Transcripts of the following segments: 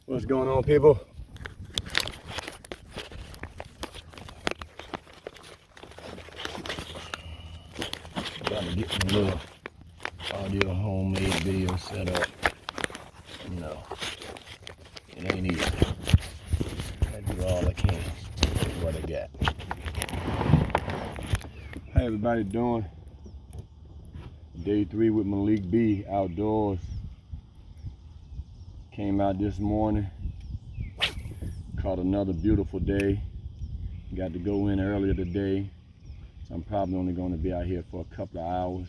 What's going on, people? Got to get my little audio homemade video set up. No, it ain't easy. I do all I can with what I got. How everybody doing? Day 3 with Malik B.Outdoors. Came out this morning, caught another beautiful day. Got to go in earlier today, so I'm probably only going to be out here for a couple of hours.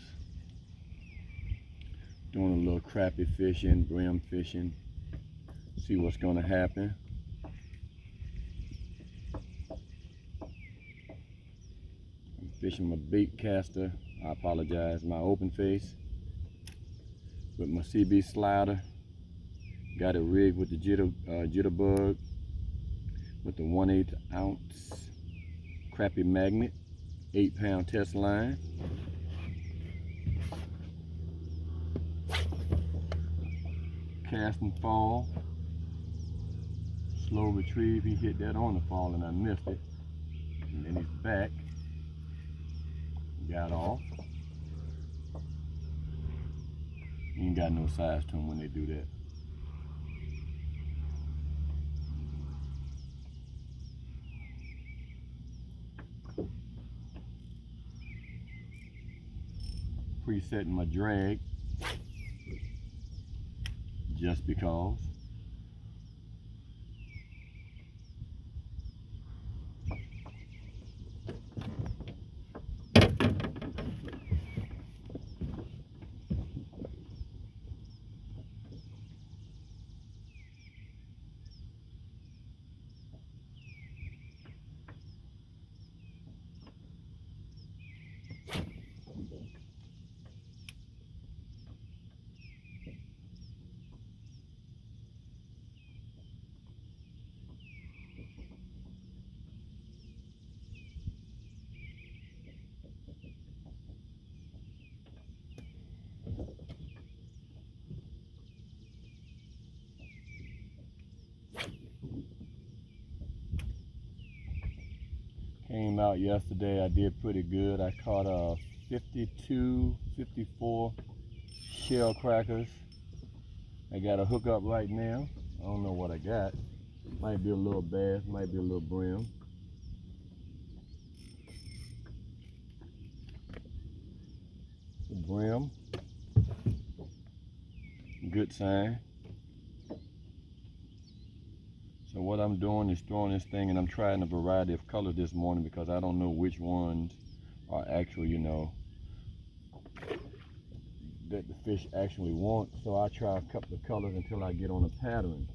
Doing a little crappie fishing, brim fishing, see what's going to happen. I'm fishing my bait caster, I apologize, my open face with my CB slider. Got it rigged with the jitterbug with the 1/8 ounce crappie magnet, 8-pound test line. Cast and fall, slow retrieve. He hit that on the fall and I missed it. And then he's back, got off. You ain't got no size to them when they do that. Presetting my drag just because. Came out yesterday, I did pretty good. I caught 52, 54 shell crackers. I got a hook up right now. I don't know what I got. Might be a little bass, might be a little brim. Brim, good sign. So what I'm doing is throwing this thing, and I'm trying a variety of colors this morning because I don't know which ones are actual, that the fish actually want. So I try a couple of colors until I get on a pattern.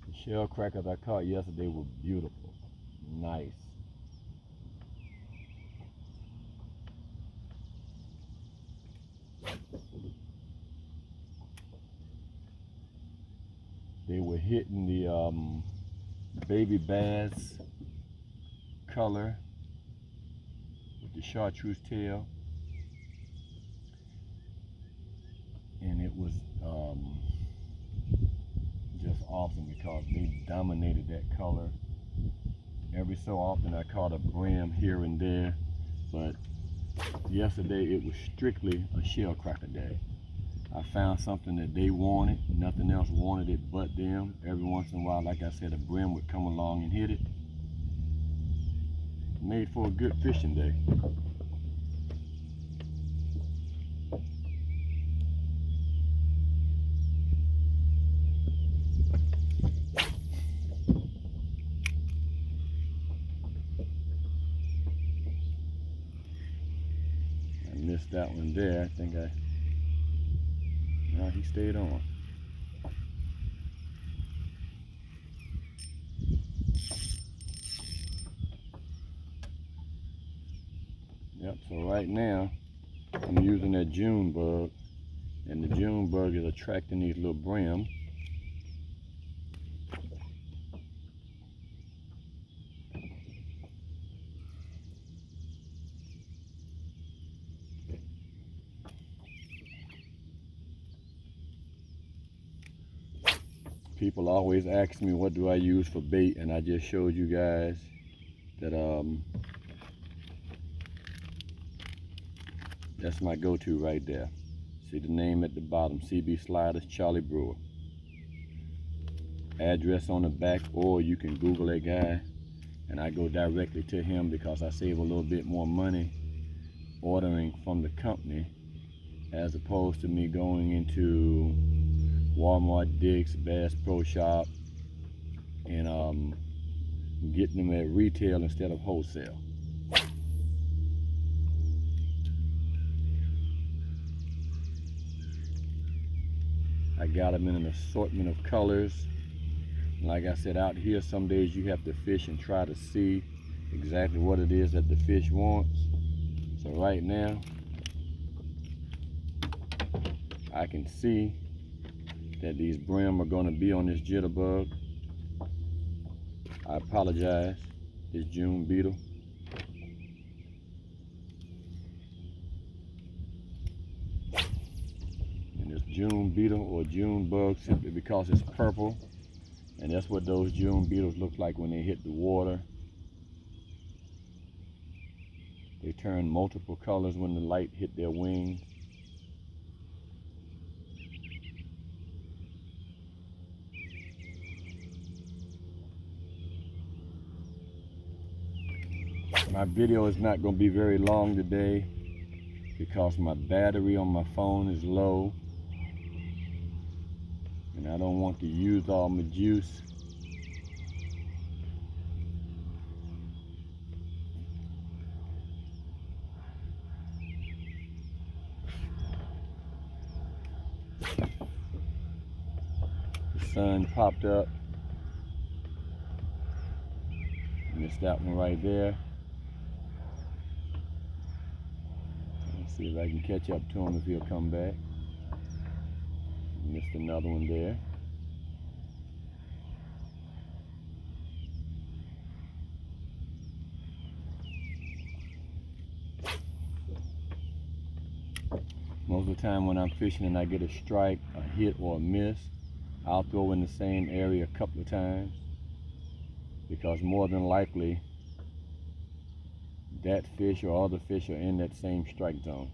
The shell crackers I caught yesterday were beautiful, nice. They were hitting the baby bass color with the chartreuse tail, and it was just awesome because they dominated that color. Every so often I caught a brim here and there, but yesterday it was strictly a shell cracker day. I found something that they wanted, nothing else wanted it but them. Every once in a while, like I said, a brim would come along and hit it. Made for a good fishing day. I missed that one there. I think no, he stayed on. Yep, so right now I'm using that June bug, and the June bug is attracting these little brim. People always ask me what do I use for bait, and I just showed you guys that that's my go-to right there. See the name at the bottom, CB Sliders, Charlie Brewer. Address on the back, or you can Google that guy, and I go directly to him because I save a little bit more money ordering from the company as opposed to me going into Walmart, Dick's, Bass Pro Shop, and getting them at retail instead of wholesale. I got them in an assortment of colors. Like I said, out here some days you have to fish and try to see exactly what it is that the fish wants. So right now I can see that these brim are going to be on this jitterbug. I apologize, this June beetle. And this June beetle or June bug, simply because it's purple, and that's what those June beetles look like when they hit the water. They turn multiple colors when the light hit their wings. My video is not going to be very long today because my battery on my phone is low and I don't want to use all my juice. The sun popped up. Missed that one right there. Let's see if I can catch up to him if he'll come back. Missed another one there. Most of the time when I'm fishing and I get a strike, a hit, or a miss, I'll throw in the same area a couple of times, because more than likely that fish or other fish are in that same strike zone.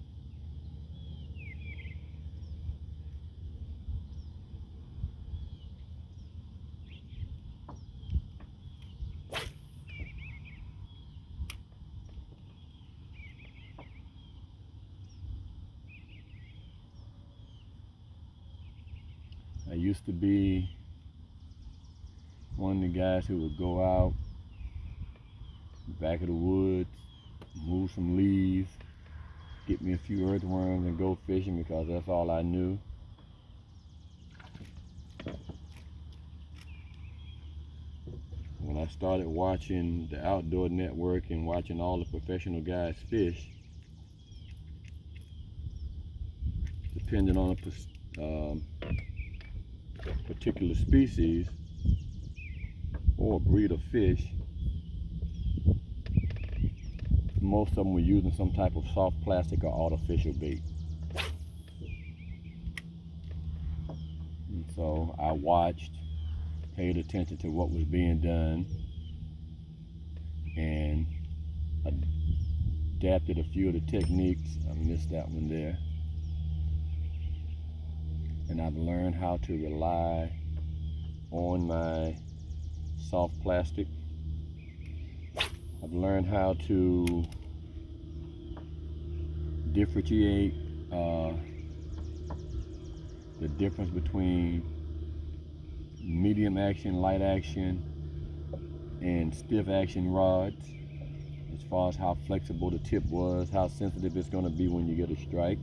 I used to be one of the guys who would go out back of the woods, move some leaves, get me a few earthworms and go fishing because that's all I knew. When I started watching the Outdoor Network and watching all the professional guys fish, depending on a particular species or breed of fish, most of them were using some type of soft plastic or artificial bait. And so I watched, paid attention to what was being done, and adapted a few of the techniques. I missed that one there. And I've learned how to rely on my soft plastic. I've learned how to differentiate the difference between medium action, light action, and stiff action rods, as far as how flexible the tip was, how sensitive it's going to be when you get a strike.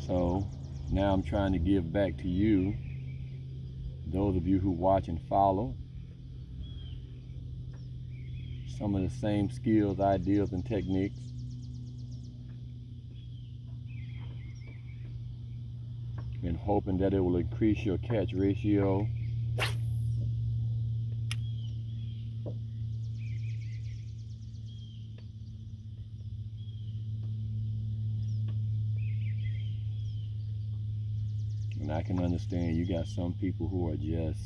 So now I'm trying to give back to you, those of you who watch and follow, some of the same skills, ideas, and techniques. And hoping that it will increase your catch ratio And I can understand you got some people who are just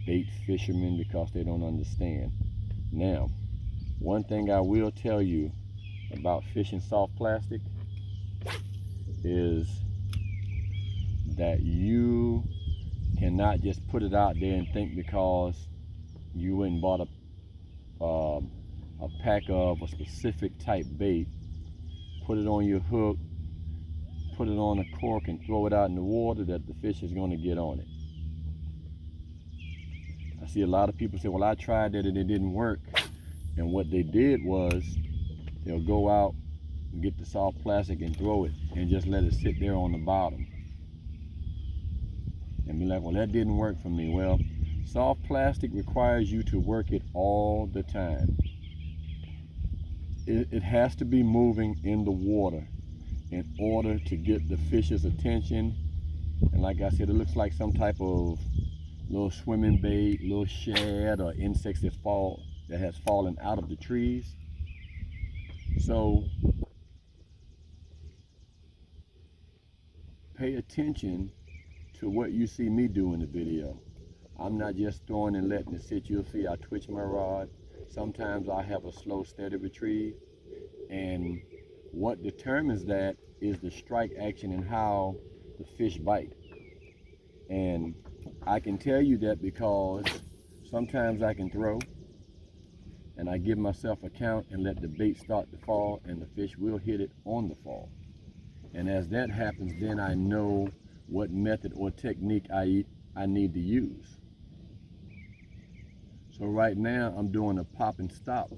bait fishermen because they don't understand. Now, one thing I will tell you about fishing soft plastic is that you cannot just put it out there and think because you went and bought a pack of a specific type bait, put it on your hook, put it on a cork and throw it out in the water, that the fish is going to get on it. I see a lot of people say, well, I tried that and it didn't work. And what they did was they'll go out and get the soft plastic and throw it and just let it sit there on the bottom and be like, well, that didn't work for me. Well, soft plastic requires you to work it all the time. It has to be moving in the water in order to get the fish's attention. And like I said, it looks like some type of little swimming bait, little shad or insects that has fallen out of the trees. So pay attention to what you see me do in the video. I'm not just throwing and letting it sit. You'll see I twitch my rod. Sometimes I have a slow, steady retrieve. And what determines that is the strike action and how the fish bite. And I can tell you that because sometimes I can throw and I give myself a count and let the bait start to fall, and the fish will hit it on the fall. And as that happens, then I know what method or technique I need to use. So right now I'm doing a pop and stop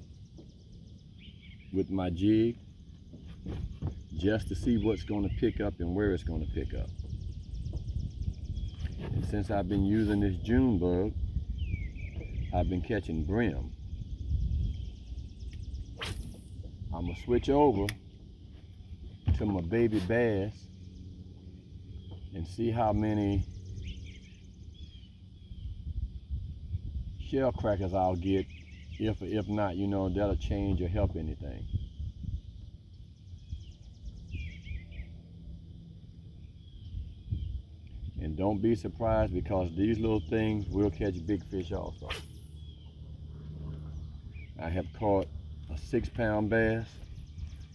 with my jig just to see what's going to pick up and where it's going to pick up. And since I've been using this June bug, I've been catching brim. I'm going to switch over to my baby bass and see how many shell crackers I'll get. If not, you know, that'll change or help anything. And don't be surprised, because these little things will catch big fish also. I have caught a 6-pound bass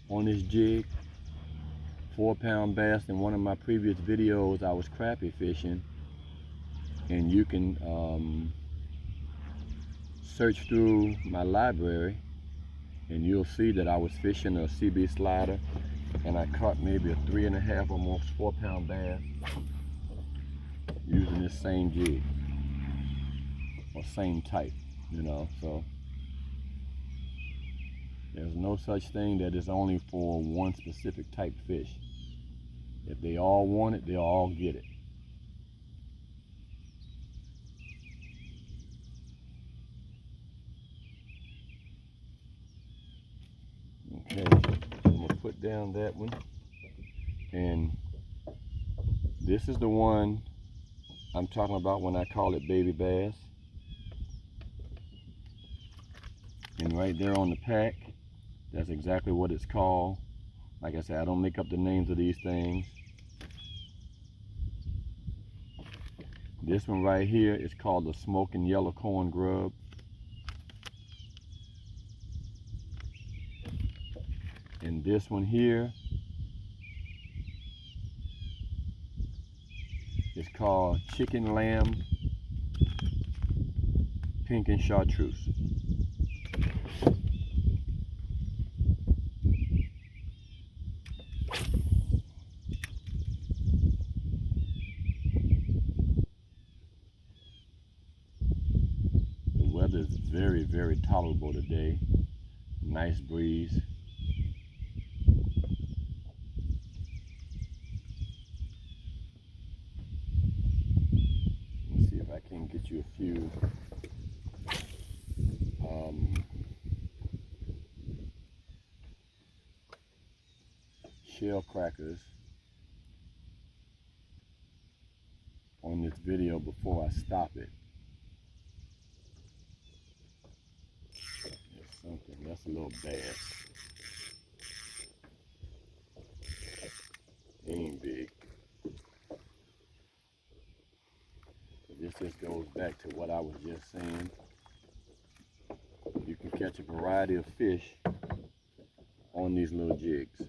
on this jig, 4-pound bass. In one of my previous videos I was crappie fishing, and you can search through my library and you'll see that I was fishing a CB slider and I caught maybe a 3.5, almost 4-pound bass using this same jig or same type, you know. So there's no such thing that is only for one specific type fish. If they all want it, they'll all get it. Okay, I'm gonna put down that one, and this is the one I'm talking about when I call it baby bass. And right there on the pack, that's exactly what it's called. Like I said, I don't make up the names of these things. This one right here is called the smoking yellow corn grub. And this one here is called chicken lamb pink and chartreuse. The weather is very, very tolerable today. Nice breeze. Let's see if I can get you a few shell crackers on this video before I stop it. There's something, that's a little bass. He ain't big. back to what I was just saying. You can catch a variety of fish on these little jigs.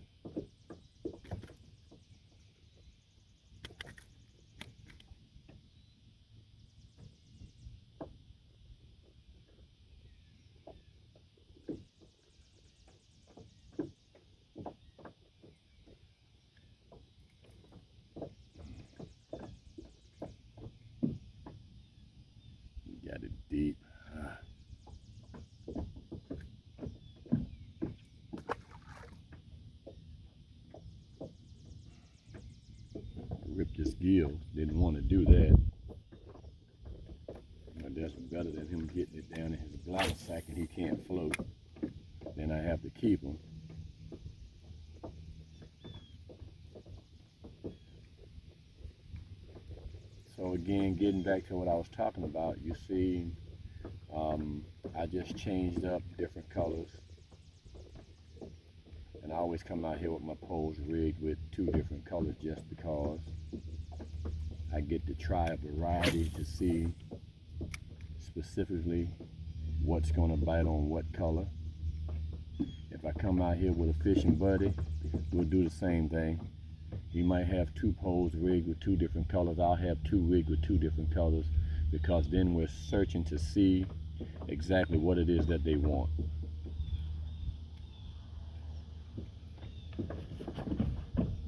Got it deep. Ripped his gill. Didn't want to do that. But that's better than him getting it down in his bladder sack and he can't float. Then I have to keep him. So again, getting back to what I was talking about, you see, I just changed up different colors. And I always come out here with my poles rigged with 2 different colors just because I get to try a variety to see specifically what's going to bite on what color. If I come out here with a fishing buddy, we'll do the same thing. He might have 2 poles rigged with 2 different colors. I'll have 2 rigged with 2 different colors, because then we're searching to see exactly what it is that they want.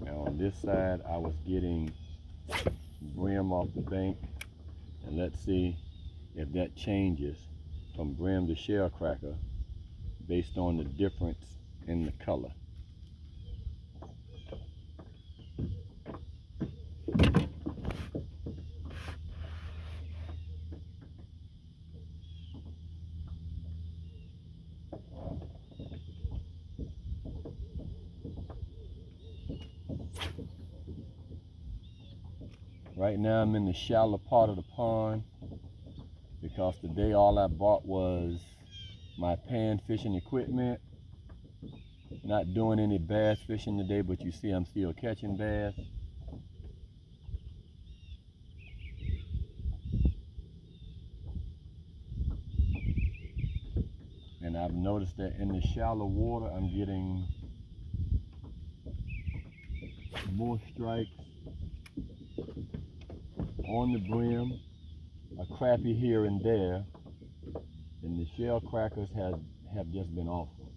Now on this side, I was getting brim off the bank, and let's see if that changes from brim to shell cracker based on the difference in the color. Right now I'm in the shallow part of the pond because today all I bought was my pan fishing equipment. Not doing any bass fishing today, but you see I'm still catching bass. And I've noticed that in the shallow water I'm getting more strikes on the brim, a crappie here and there, and the shell crackers have just been awful.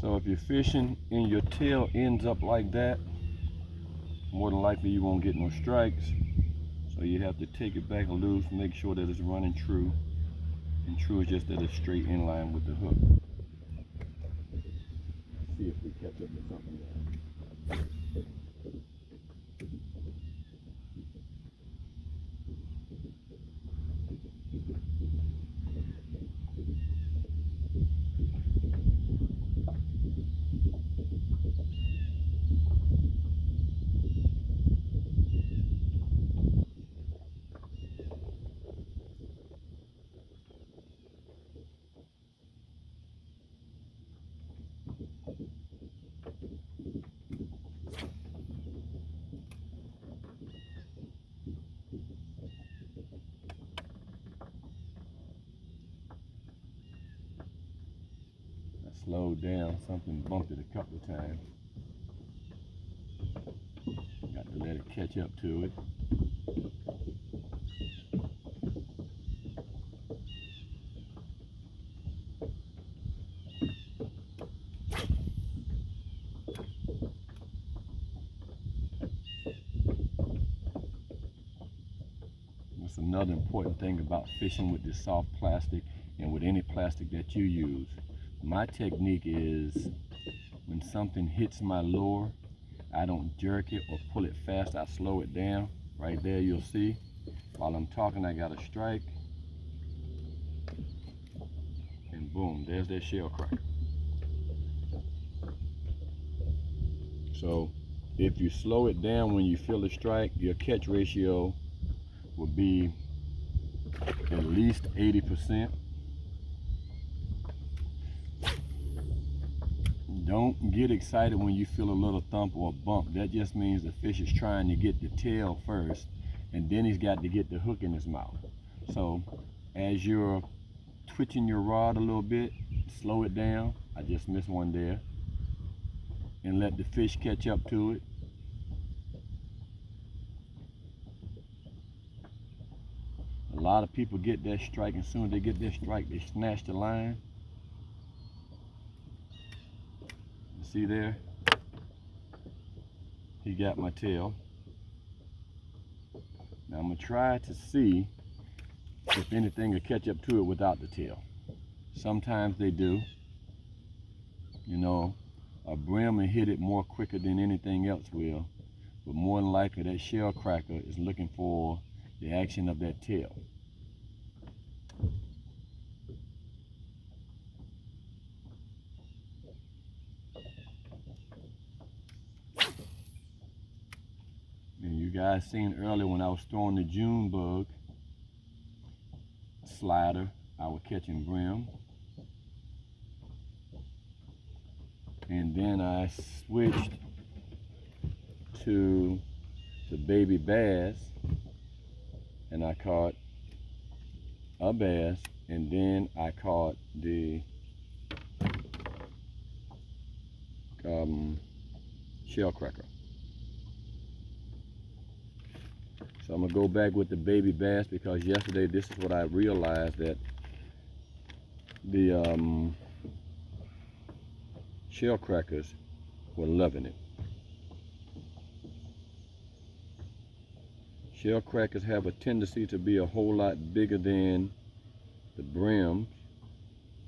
So if you're fishing and your tail ends up like that, more than likely you won't get no strikes. So you have to take it back loose, make sure that it's running true. And true is just that it's straight in line with the hook. See if we catch up with something there. Slowed down, something bumped it a couple of times. Got to let it catch up to it. That's another important thing about fishing with this soft plastic and with any plastic that you use. My technique is when something hits my lure, I don't jerk it or pull it fast, I slow it down. Right there you'll see, while I'm talking I got a strike, and boom, there's that shell cracker. So if you slow it down when you feel a strike, your catch ratio will be at least 80%. Don't get excited when you feel a little thump or a bump. That just means the fish is trying to get the tail first, and then he's got to get the hook in his mouth. So as you're twitching your rod a little bit, slow it down. I just missed one there. And let the fish catch up to it. A lot of people get that strike, and as soon as they get that strike, they snatch the line. See there? He got my tail. Now I'm gonna try to see if anything will catch up to it without the tail. Sometimes they do. You know, a brim will hit it more quicker than anything else will, but more than likely that shell cracker is looking for the action of that tail. And you guys seen earlier when I was throwing the June bug slider, I was catching brim. And then I switched to the baby bass, and I caught a bass, and then I caught the shell cracker. So I'm gonna go back with the baby bass, because yesterday this is what I realized, that the shell crackers were loving it. Shell crackers have a tendency to be a whole lot bigger than the brims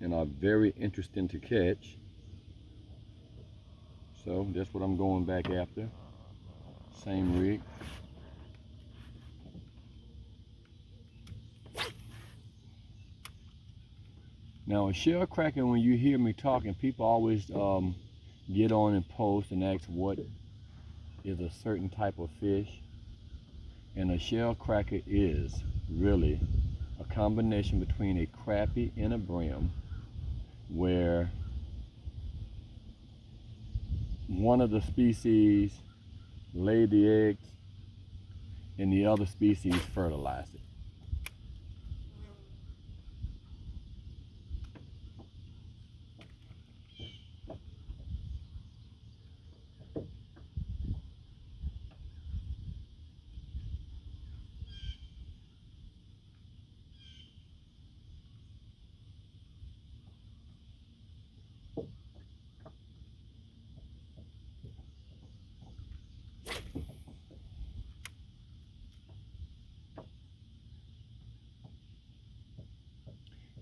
and are very interesting to catch. So that's what I'm going back after. Same rig. Now a shell cracker, when you hear me talking, people always get on and post and ask what is a certain type of fish. And a shell cracker is really a combination between a crappie and a brim, where one of the species laid the eggs and the other species fertilized it.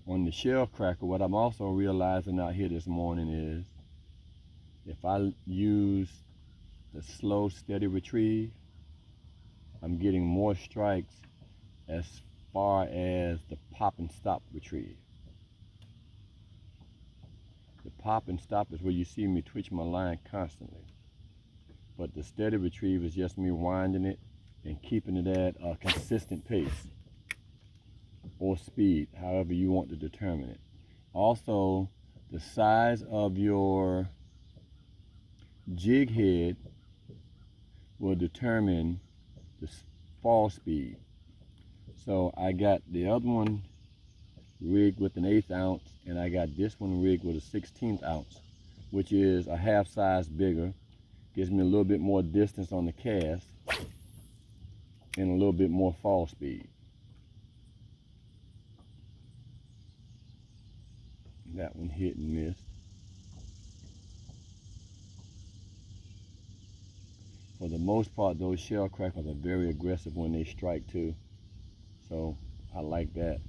On the shell cracker, what I'm also realizing out here this morning is, if I use the slow, steady retrieve, I'm getting more strikes as far as the pop and stop retrieve. The pop and stop is where you see me twitch my line constantly. But the steady retrieve is just me winding it and keeping it at a consistent pace or speed, however you want to determine it. Also, the size of your jig head will determine the fall speed. So I got the other one rigged with an 1/8 ounce, and I got this one rigged with a 16th ounce, which is a half size bigger. Gives me a little bit more distance on the cast and a little bit more fall speed. That one hit and missed. For the most part, those shell crackers are very aggressive when they strike too. So I like that.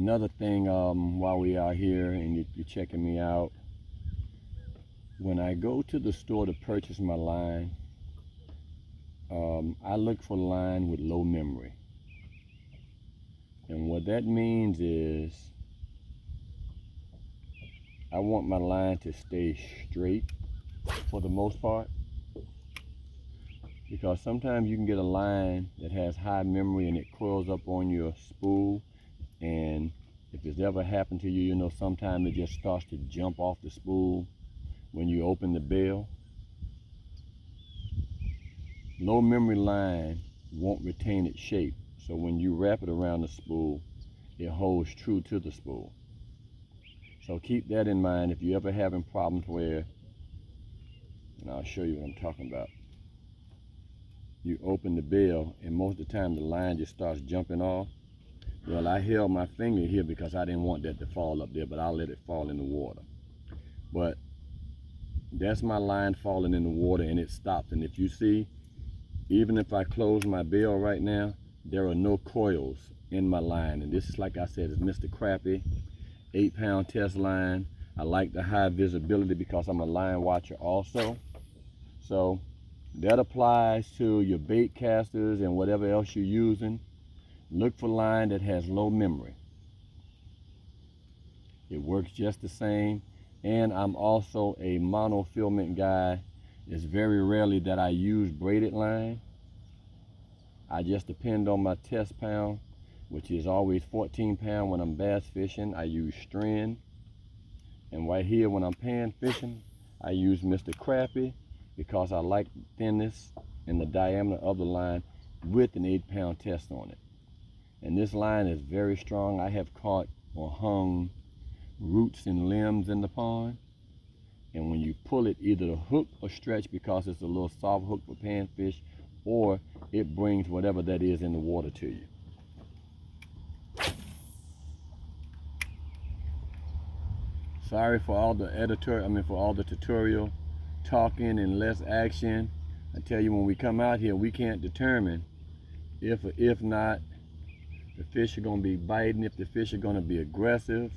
Another thing, while we are here and you're checking me out, when I go to the store to purchase my line, I look for line with low memory. And what that means is I want my line to stay straight for the most part, because sometimes you can get a line that has high memory and it curls up on your spool, and if it's ever happened to you, you know, sometimes it just starts to jump off the spool when you open the bell. Low memory line won't retain its shape, so when you wrap it around the spool, it holds true to the spool. So keep that in mind if you're ever having problems where, and I'll show you what I'm talking about, you open the bell and most of the time the line just starts jumping off. Well, I held my finger here because I didn't want that to fall up there, but I'll let it fall in the water. But that's my line falling in the water and it stopped. And if you see, even if I close my bell right now, there are no coils in my line. And this is, like I said, it's Mr. Crappy 8-pound test line. I like the high visibility because I'm a line watcher also. So that applies to your bait casters and whatever else you're using. Look for line that has low memory. It works just the same. And I'm also a monofilament guy. It's very rarely that I use braided line. I just depend on my test pound, which is always 14 pound when I'm bass fishing. I use strand. And right here when I'm pan fishing, I use Mr. Crappy because I like thinness and the diameter of the line with an 8-pound test on it. And this line is very strong. I have caught or hung roots and limbs in the pond. And when you pull it, either the hook or stretch because it's a little soft hook for panfish, or it brings whatever that is in the water to you. Sorry for all the for all the tutorial talking and less action. I tell you, when we come out here, we can't determine if or if not the fish are going to be biting, if the fish are going to be aggressive.